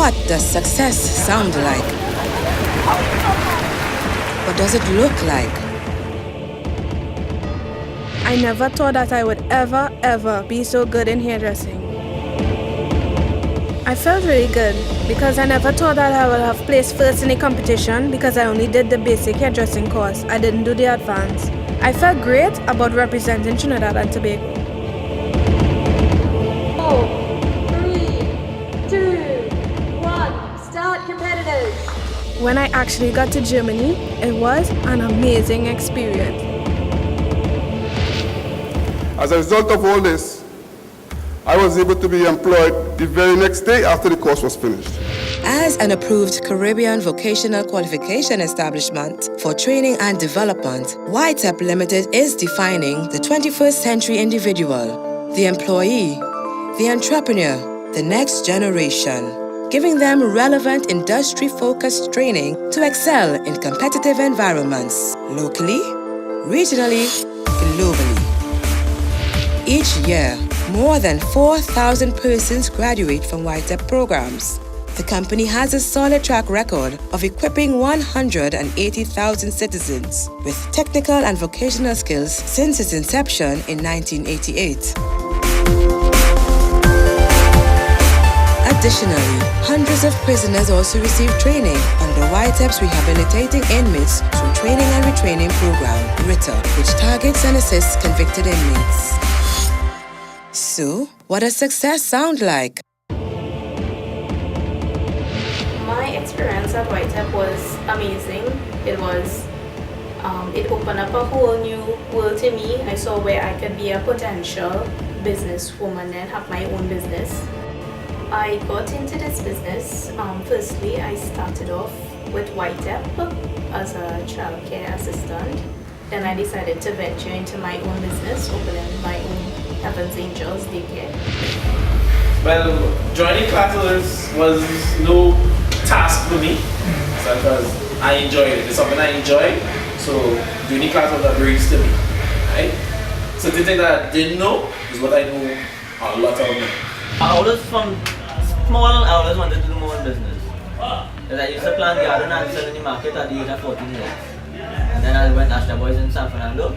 What does success sound like? What does it look like? I never thought that I would ever be so good in hairdressing. I felt really good because I never thought that I would have placed first in a competition because I only did the basic hairdressing course. I didn't do the advanced. I felt great about representing Trinidad and Tobago. 4, 3, 2, 1, start competitors. When I actually got to Germany, it was an amazing experience. As a result of all this, I was able to be employed the very next day after the course was finished. As an approved Caribbean vocational qualification establishment for training and development, YTEPP Limited is defining the 21st century individual, the employee, the entrepreneur, the next generation, giving them relevant industry-focused training to excel in competitive environments, locally, regionally, globally. Each year, more than 4,000 persons graduate from YTEPP programs. The company has a solid track record of equipping 180,000 citizens with technical and vocational skills since its inception in 1988. Additionally, hundreds of prisoners also receive training under YTEPP's Rehabilitating Inmates Through Training and Retraining Program, RITA, which targets and assists convicted inmates. So, what does success sound like? My experience at YTEPP was amazing. It opened up a whole new world to me. I saw where I could be a potential businesswoman and have my own business. I got into this business. Firstly, I started off with YTEPP as a childcare assistant. Then I decided to venture into my own business, opening my own Heaven's Angels daycare. Well, joining classes was no task for me because I enjoyed it. It's something I enjoy, so doing class was a breeze to me, right? So the thing that I didn't know is what I know a lot of now. I always from small, I always wanted to do my own business. Because I used to plant garden and sell in the market at the age of 14 years. And then I went to Ashton Boys in San Fernando.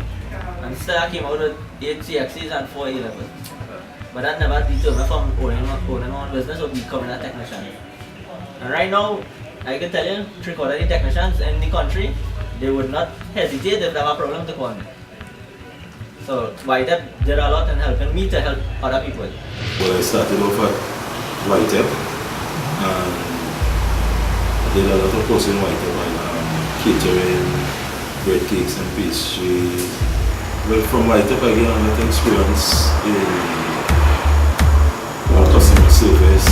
And still I came out with 8 CXCs and 4 A-levels. But that never deterred me from owning my own business or becoming a technician. And right now, I can tell you, 3/4 of the technicians in the country, they would not hesitate if they have a problem to call me. So YTEPP did a lot in helping me to help other people. Well, I started off at YTEPP and I did a lot of courses in YTEPP and catering, bread cakes and pastries. Well, from YTEPP I gained a lot of experience in customer service.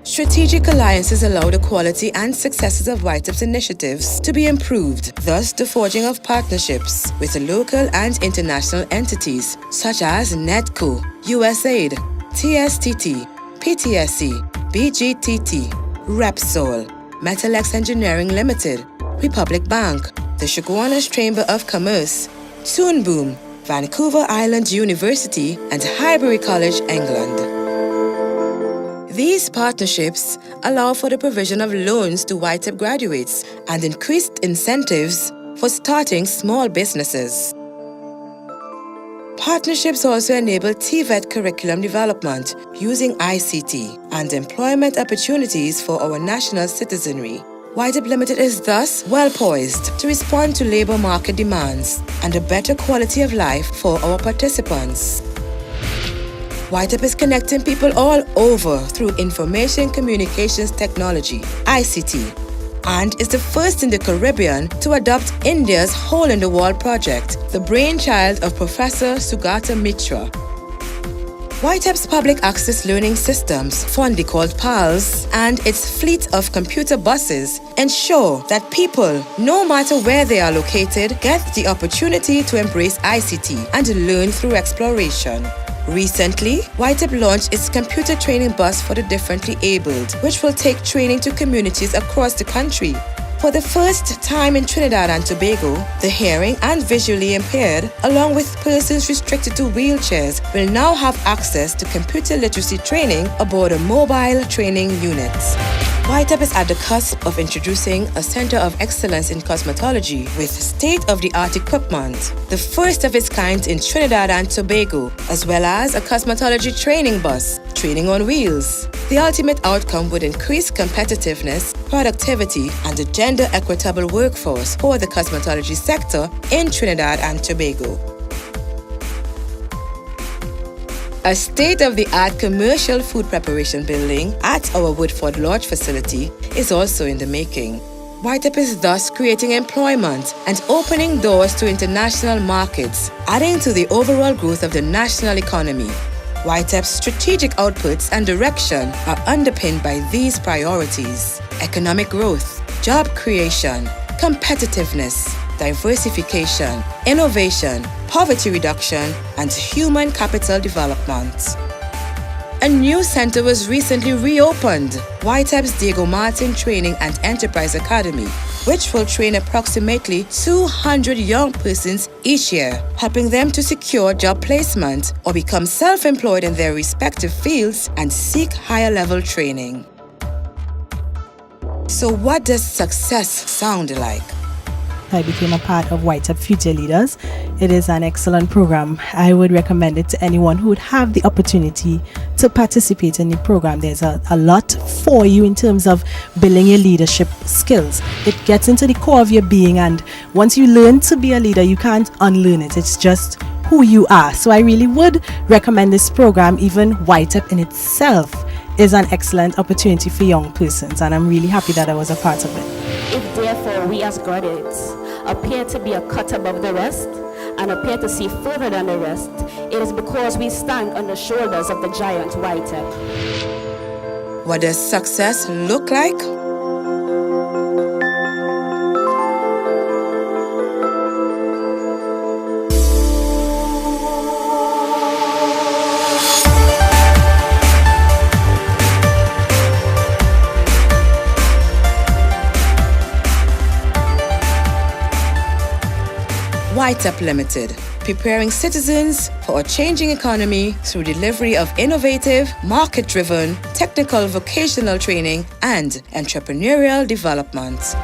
Strategic alliances allow the quality and successes of YTEPP's initiatives to be improved, thus the forging of partnerships with local and international entities such as NETCO, USAID, TSTT, PTSC, BGTT, Repsol, Metalex Engineering Limited, Republic Bank, the Chaguanas Chamber of Commerce, Toon Boom, Vancouver Island University, and Highbury College, England. These partnerships allow for the provision of loans to YTEPP graduates and increased incentives for starting small businesses. Partnerships also enable TVET curriculum development using ICT and employment opportunities for our national citizenry. YTEPP Limited is thus well poised to respond to labor market demands and a better quality of life for our participants. YTEPP is connecting people all over through information communications technology, ICT, and is the first in the Caribbean to adopt India's Hole-in-the-Wall project, the brainchild of Professor Sugata Mitra. YTEPP's public access learning systems, fondly called PALS, and its fleet of computer buses ensure that people, no matter where they are located, get the opportunity to embrace ICT and learn through exploration. Recently, YTEPP launched its computer training bus for the differently abled, which will take training to communities across the country. For the first time in Trinidad and Tobago, the hearing and visually impaired, along with persons restricted to wheelchairs, will now have access to computer literacy training aboard a mobile training unit. YTEPP is at the cusp of introducing a Center of Excellence in Cosmetology with state-of-the-art equipment, the first of its kind in Trinidad and Tobago, as well as a cosmetology training bus, training on wheels. The ultimate outcome would increase competitiveness, productivity, and a gender-equitable workforce for the cosmetology sector in Trinidad and Tobago. A state-of-the-art commercial food preparation building at our Woodford Lodge facility is also in the making. YTEPP is thus creating employment and opening doors to international markets, adding to the overall growth of the national economy. YTEPP's strategic outputs and direction are underpinned by these priorities: economic growth, job creation, competitiveness, diversification, innovation, poverty reduction, and human capital development. A new center was recently reopened, YTEPP's Diego Martin Training and Enterprise Academy, which will train approximately 200 young persons each year, helping them to secure job placement or become self-employed in their respective fields and seek higher-level training. So what does success sound like? I became a part of YTEPP Future Leaders. It is an excellent program. I would recommend it to anyone who would have the opportunity to participate in the program. There's a lot for you in terms of building your leadership skills. It gets into the core of your being, and once you learn to be a leader, you can't unlearn it. It's just who you are. So I really would recommend this program. Even YTEPP in itself is an excellent opportunity for young persons, and I'm really happy that I was a part of it. If therefore we as graduates appear to be a cut above the rest and appear to see further than the rest, it is because we stand on the shoulders of the giant YTEPP. What does success look like? YTEPP Limited, preparing citizens for a changing economy through delivery of innovative, market-driven, technical vocational training and entrepreneurial development.